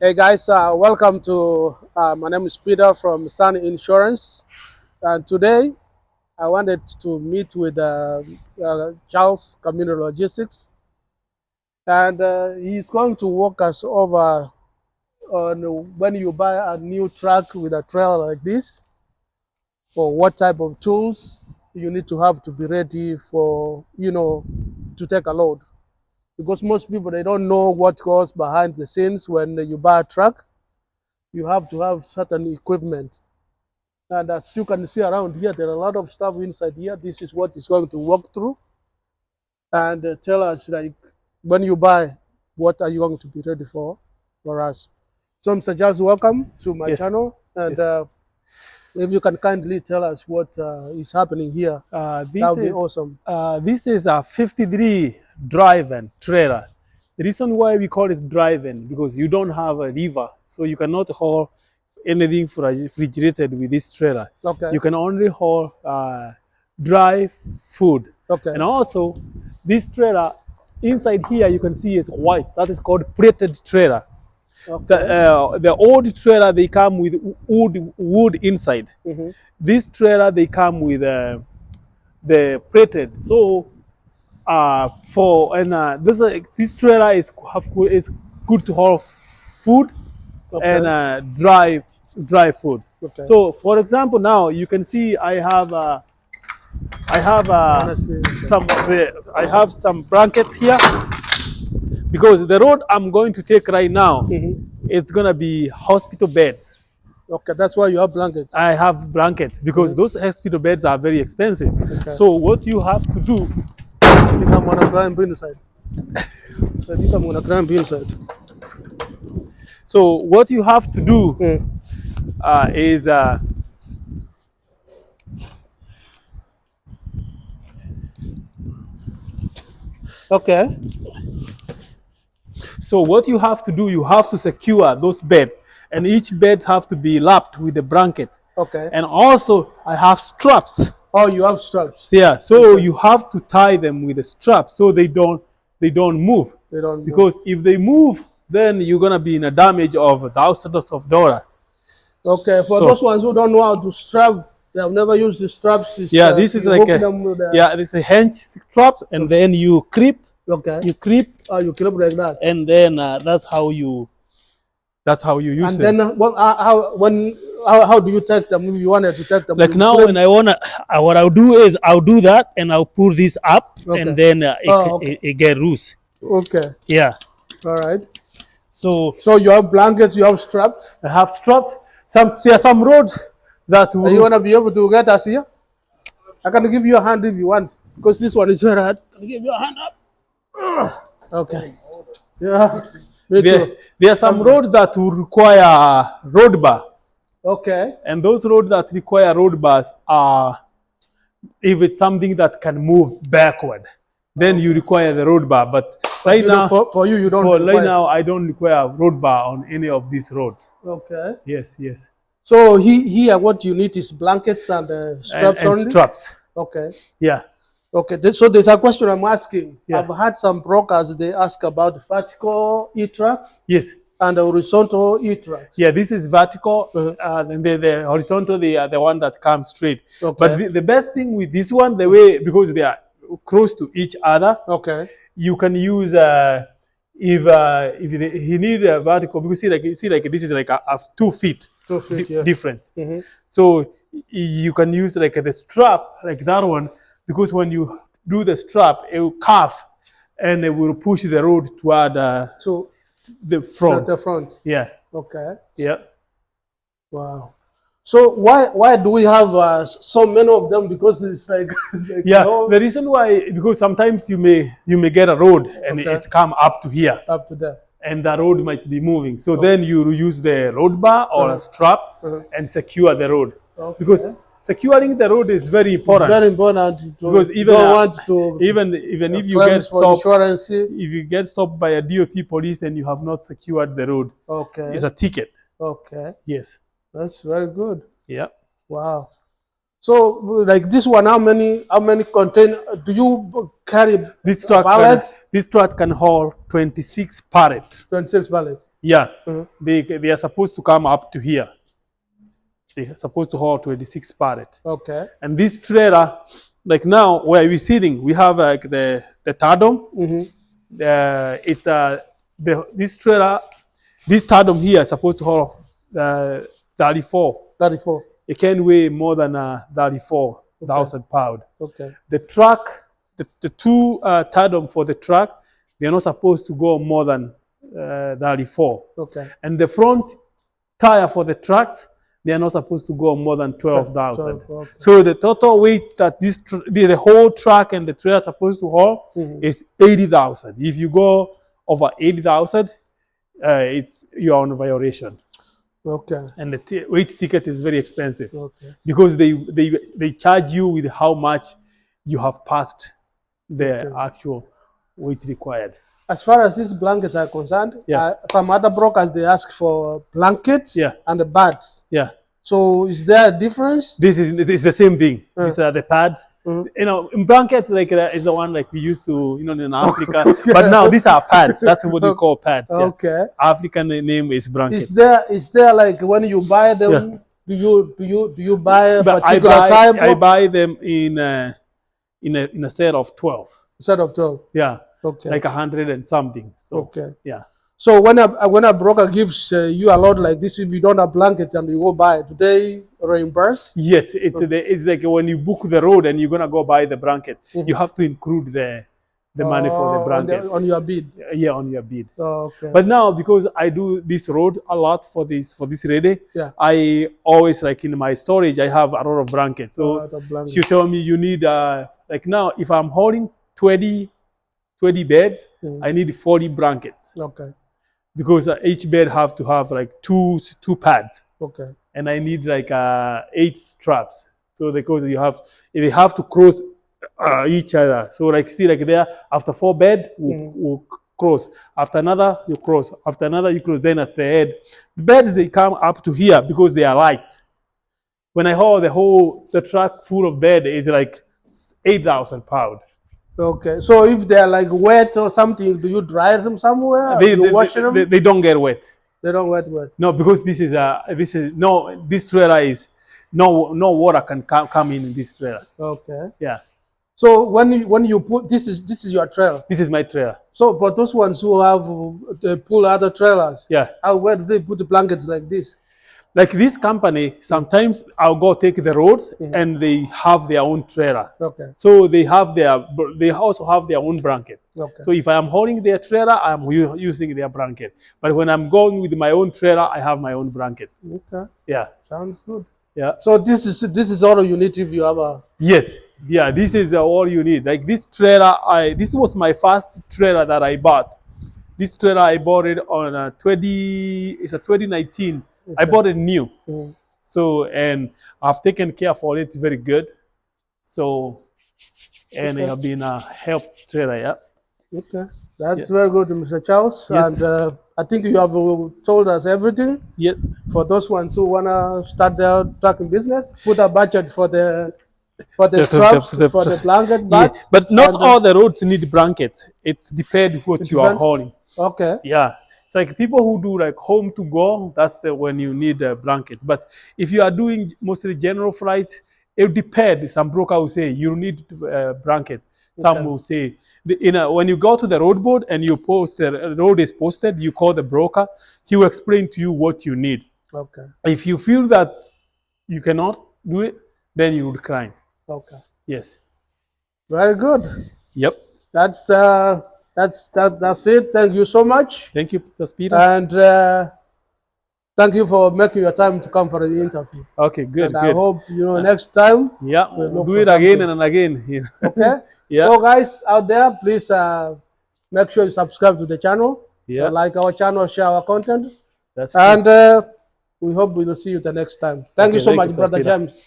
Hey guys, welcome to my name is Peter from Sun Insurance, and today I wanted to meet with Charles Community Logistics, and he's going to walk us over on when you buy a new truck with a trailer like this, or what type of tools you need to have to be ready for, to take a load. Because most people they don't know what goes behind the scenes when you buy a truck. You have to have certain equipment. And as you can see around here, there are a lot of stuff inside here. This is what is going to walk through and tell us, like, when you buy, what are you going to be ready for us? So, Mr. Charles, welcome to my Yes, channel. And yes. if you can kindly tell us what is happening here, that would be awesome. This is a 53 drive-in trailer. The reason why we call it drive-in because you don't have a lever, so you cannot haul anything refrigerated with this trailer. Okay. You can only haul dry food. Okay. And also, this trailer inside here you can see is white. That is called plated trailer. Okay. The old trailer they come with wood inside. Mm-hmm. This trailer they come with the plated. So this trailer is good to haul food and Okay. dry food. Okay. So for example, now you can see Honestly, I have some blankets here because the road I'm going to take right now mm-hmm. it's gonna be hospital beds. Okay, that's why you have blankets. I have blankets because Mm-hmm. those hospital beds are very expensive. Okay. So what you have to do, I think I'm gonna climb inside. I think I'm gonna climb inside. so what you have to do Mm. is Okay. so what you have to do, you have to secure those beds, and each bed have to be lapped with a blanket. Okay. And also, I have straps. Oh, you have straps. So, yeah, so Okay. you have to tie them with a strap so they don't move. They don't move. Because if they move, then you're gonna be in a damage of thousands of dollars. Okay, for So those ones who don't know how to strap, they have never used the straps. yeah, this is you like hook them with it's a hinge straps, and then you clip, Okay. you clip, You clip like that. and then that's how you use And them. then how do you take them? If you wanted to take them, Like you now, clip. when I wanna, what I'll do is I'll do that, and I'll pull this up, Okay. and then Okay. it get loose. Okay. Yeah. All right. So So you have blankets, you have straps. I have straps. Some roads that Are you will. gonna be able to get us here? I can give you a hand if you want, because this one is very hard. Can I give you a hand up? Okay. Yeah. Me too. There are some roads that will require road bar, Okay. and those roads that require road bars are, if it's something that can move backward, then you require the road bar. But right now, for you, you don't for right require. now, I don't require road bar on any of these roads. Okay. Yes, yes. So here, what you need is blankets and straps And only. straps. Okay. Yeah. Okay. So there's a question I'm asking. Yeah. I've had some brokers they ask about vertical e-trucks Yes. and horizontal e-trucks. Yeah, this is vertical, Uh-huh. and the horizontal, they are the one that comes straight. Okay. But the best thing with this one, the way, because they are close to each other, Okay. you can use if he need a vertical, because see like this is like a 2 feet 2 feet, yeah. difference. Mm-hmm. So you can use like the strap like that one, because when you do the strap, it will curve and it will push the road toward So the front. the front. Yeah. Okay. Yeah. Wow. So why do we have so many of them? Because it's like, Yeah. The reason why, because sometimes you may get a road and Okay. it come up to here, up to there. and the road might be moving. So then you use the road bar or a strap and secure the road. Okay. Because securing the road is very It's important. very important to Because even don't want to even if you claim get for stopped, insurance. if you get stopped by a DOT police and you have not secured the road, Okay. it's a ticket. Okay. Yes. That's very good. Yeah. Wow. So like this one, how many contain do you carry? This truck Pallets? this truck can haul 26 pallets. 26 pallets. Yeah, Mhm. they are supposed to come up to here. They are supposed to haul 26 pallets. Okay. And this trailer, like now where we're sitting, we have like the tandem. Mm-hmm. This trailer, this tandem here is supposed to hold 34. 34. It can weigh more than 34,000 pounds. Okay. The truck, the two tandem for the truck, they're not supposed to go more than 34. Okay. And the front tire for the trucks, they are not supposed to go more than 12,000. 12, okay. So the total weight that the whole truck and the trailer are supposed to hold is 80,000. If you go over 80,000, you're on violation. Okay. And the weight ticket is very expensive. Okay. Because they charge you with how much you have passed the actual weight required. As far as these blankets are concerned, Yeah. some other brokers they ask for blankets Yeah. and the beds. Yeah. So is there a difference? This is the same thing. These are the pads. Mhm. You know, in blanket like is the one like we used to, you know, in Africa. But now these are pads. That's what we call pads. Yeah. Okay. African name is blanket. Is there like when you buy them, do you buy a But particular type? I buy them in a set of 12. Set of 12. Yeah. Okay. Like 100 and something. So Okay. yeah. So when a broker gives you a load like this, if you don't have blankets and you go buy it, do they reimburse? Yes, it's like when you book the road and you're gonna go buy the blanket, you have to include the money for the blanket. On your bid. Yeah, on your bid. Oh, okay. But now because I do this road a lot for this ready, Yeah. I always like in my storage I have a lot of blankets. So The blanket. she told me you need like now if I'm holding 20 beds, I need 40 blankets Okay. because each bed have to have like two pads. Okay. And I need like 8 straps. So because they have to cross each other. So like see like there after 4 bed we'll cross. After another you cross. After another you cross. Then at the head, the beds they come up to here because they are light. When I haul the truck full of bed is like 8,000 pounds. Okay. So if they're like wet or something, do you dry them somewhere? You wash them? They don't get wet. They don't wet. No, because this trailer is no water can come in this trailer. Okay. Yeah. So when you put this is your trailer. This is my trailer. So but those ones who have they pull other trailers. Yeah. Where do they put the blankets like this? Like this company, sometimes I'll go take the roads and they have their own trailer. Okay. So they also have their own blanket. Okay. So if I am holding their trailer, I'm using their blanket. But when I'm going with my own trailer, I have my own blanket. Okay. Yeah. Sounds good. Yeah. So this is all you need if you have a. Yes. Yeah. This is all you need. Like this trailer, this was my first trailer that I bought. This trailer I bought it on it's a 2019. I bought it new. So, and I've taken care for it very good. So, and it have been a help trailer, yeah. Okay. That's very good, Mr. Charles. Yes. And I think you have told us everything. Yes. For those ones who wanna start their trucking business, put a budget for the straps, for the blanket, Yeah. But not all the roads need blanket. It depends what you are hauling. Okay. Yeah. It's like people who do like home to go, that's when you need a blanket. But if you are doing mostly general flights, it depends. Some broker will say you need a blanket. Some will say, when you go to the road board and you post, the road is posted, you call the broker, he will explain to you what you need. Okay. If you feel that you cannot do it, then you will decline. Okay. Yes. Very good. Yep. That's it. Thank you so much. Thank you, Peter. And thank you for making your time to come for the interview. Okay, good. And I hope next time. Yeah, we'll do it again and again. Okay. Yeah. So guys out there, please make sure you subscribe to the channel. Yeah. Like our channel, share our content. That's and we hope we will see you the next time. Thank you so much, Brother James.